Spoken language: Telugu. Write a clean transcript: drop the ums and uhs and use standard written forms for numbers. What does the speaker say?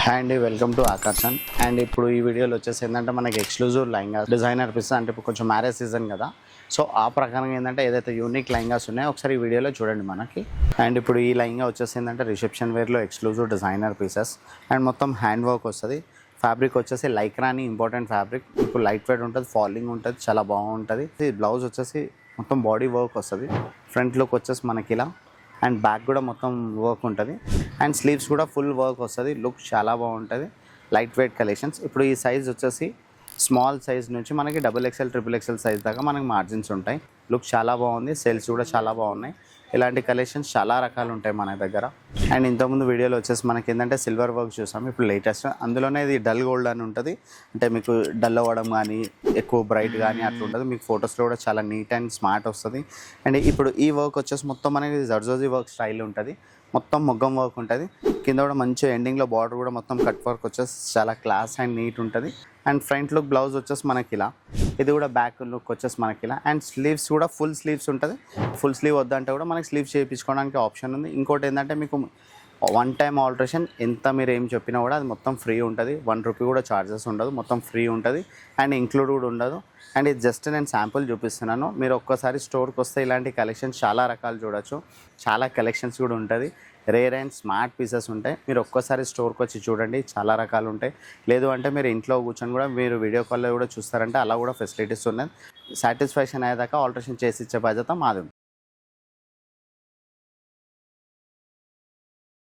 హాయ్ అండి, వెల్కమ్ టు ఆకర్షణ్. అండ్ ఇప్పుడు ఈ వీడియోలో వచ్చేసి ఏంటంటే మనకి ఎక్స్క్లూజివ్ లెహంగా డిజైనర్ పీస్ అంటే ఇప్పుడు కొంచెం మ్యారేజ్ సీజన్ కదా. సో ఆ ప్రకారంగా ఏంటంటే ఏదైతే యూనిక్ లెహంగాస్ ఉన్నాయో ఒకసారి ఈ వీడియోలో చూడండి మనకి. అండ్ ఇప్పుడు ఈ లెహంగా వచ్చేసి ఏంటంటే రిసెప్షన్ వేర్లో ఎక్స్క్లూజివ్ డిజైనర్ పీసెస్ అండ్ మొత్తం హ్యాండ్ వర్క్ వస్తుంది. ఫ్యాబ్రిక్ వచ్చేసి లైక్రాని ఇంపార్టెంట్ ఫ్యాబ్రిక్. ఇప్పుడు లైట్ వెయిట్ ఉంటుంది, ఫాలింగ్ ఉంటుంది, చాలా బాగుంటుంది. బ్లౌజ్ వచ్చేసి మొత్తం బాడీ వర్క్ వస్తుంది. ఫ్రంట్ లుక్ వచ్చేసి మనకి ఇలా అండ్ బ్యాక్ కూడా మొత్తం వర్క్ ఉంటుంది అండ్ స్లీవ్స్ కూడా ఫుల్ వర్క్ వస్తుంది. లుక్ చాలా బాగుంటుంది, లైట్ వెయిట్ కలెక్షన్స్. ఇప్పుడు ఈ సైజ్ వచ్చేసి స్మాల్ సైజ్ నుంచి మనకి XXL, XXL సైజ్ దాకా మనకి మార్జిన్స్ ఉంటాయి. లుక్ చాలా బాగుంది, సేల్స్ కూడా చాలా బాగున్నాయి. ఇలాంటి కలెక్షన్స్ చాలా రకాలు ఉంటాయి మన దగ్గర. అండ్ ఇంతకుముందు వీడియోలో వచ్చేసి మనకి ఏంటంటే సిల్వర్ వర్క్ చూసాము. ఇప్పుడు లేటెస్ట్ అందులోనే ఇది డల్ గోల్డ్ అని ఉంటుంది. అంటే మీకు డల్ అవ్వడం కానీ ఎక్కువ బ్రైట్ కానీ అట్లా ఉంటుంది. మీకు ఫొటోస్లో కూడా చాలా నీట్ అండ్ స్మార్ట్ వస్తుంది. అండ్ ఇప్పుడు ఈ వర్క్ వచ్చేసి మొత్తం మనకి జర్జోజీ వర్క్ స్టైల్ ఉంటుంది. మొత్తం మొగ్గం వర్క్ ఉంటుంది. కింద కూడా మంచి ఎండింగ్లో బార్డర్ కూడా మొత్తం కట్ వర్క్ వచ్చేసి చాలా క్లాస్ అండ్ నీట్ ఉంటుంది. అండ్ ఫ్రంట్ లుక్ బ్లౌజ్ వచ్చేసి మనకి ఇలా, ఇది కూడా బ్యాక్ లుక్ వచ్చేసి మనకి ఇలా. అండ్ స్లీవ్స్ కూడా ఫుల్ స్లీవ్స్ ఉంటుంది. ఫుల్ స్లీవ్ వద్దంటే కూడా మనకి స్లీవ్స్ చేయించుకోవడానికి ఆప్షన్ ఉంది. ఇంకోటి ఏంటంటే మీకు వన్ టైం ఆల్టరేషన్ ఎంత మీరు ఏం చెప్పినా కూడా అది మొత్తం ఫ్రీ ఉంటుంది. ₹1 కూడా ఛార్జెస్ ఉండదు, మొత్తం ఫ్రీ ఉంటుంది. అండ్ ఇంక్లూడ్ కూడా ఉండదు. అండ్ ఇది జస్ట్ నేను శాంపుల్ చూపిస్తున్నాను. మీరు ఒక్కసారి స్టోర్కి వస్తే ఇలాంటి కలెక్షన్స్ చాలా రకాలు చూడొచ్చు. చాలా కలెక్షన్స్ కూడా ఉంటుంది. రేర్ అండ్ స్మార్ట్ పీసెస్ ఉంటాయి. మీరు ఒక్కసారి స్టోర్కి వచ్చి చూడండి, చాలా రకాలు ఉంటాయి. లేదు అంటే మీరు ఇంట్లో కూర్చొని కూడా మీరు వీడియో కాల్లో కూడా చూస్తారంటే అలా కూడా ఫెసిలిటీస్ ఉన్నాయి. సాటిస్ఫాక్షన్ అయ్యేదాకా ఆల్టరేషన్ చేసి ఇచ్చే బాధ్యత మాది.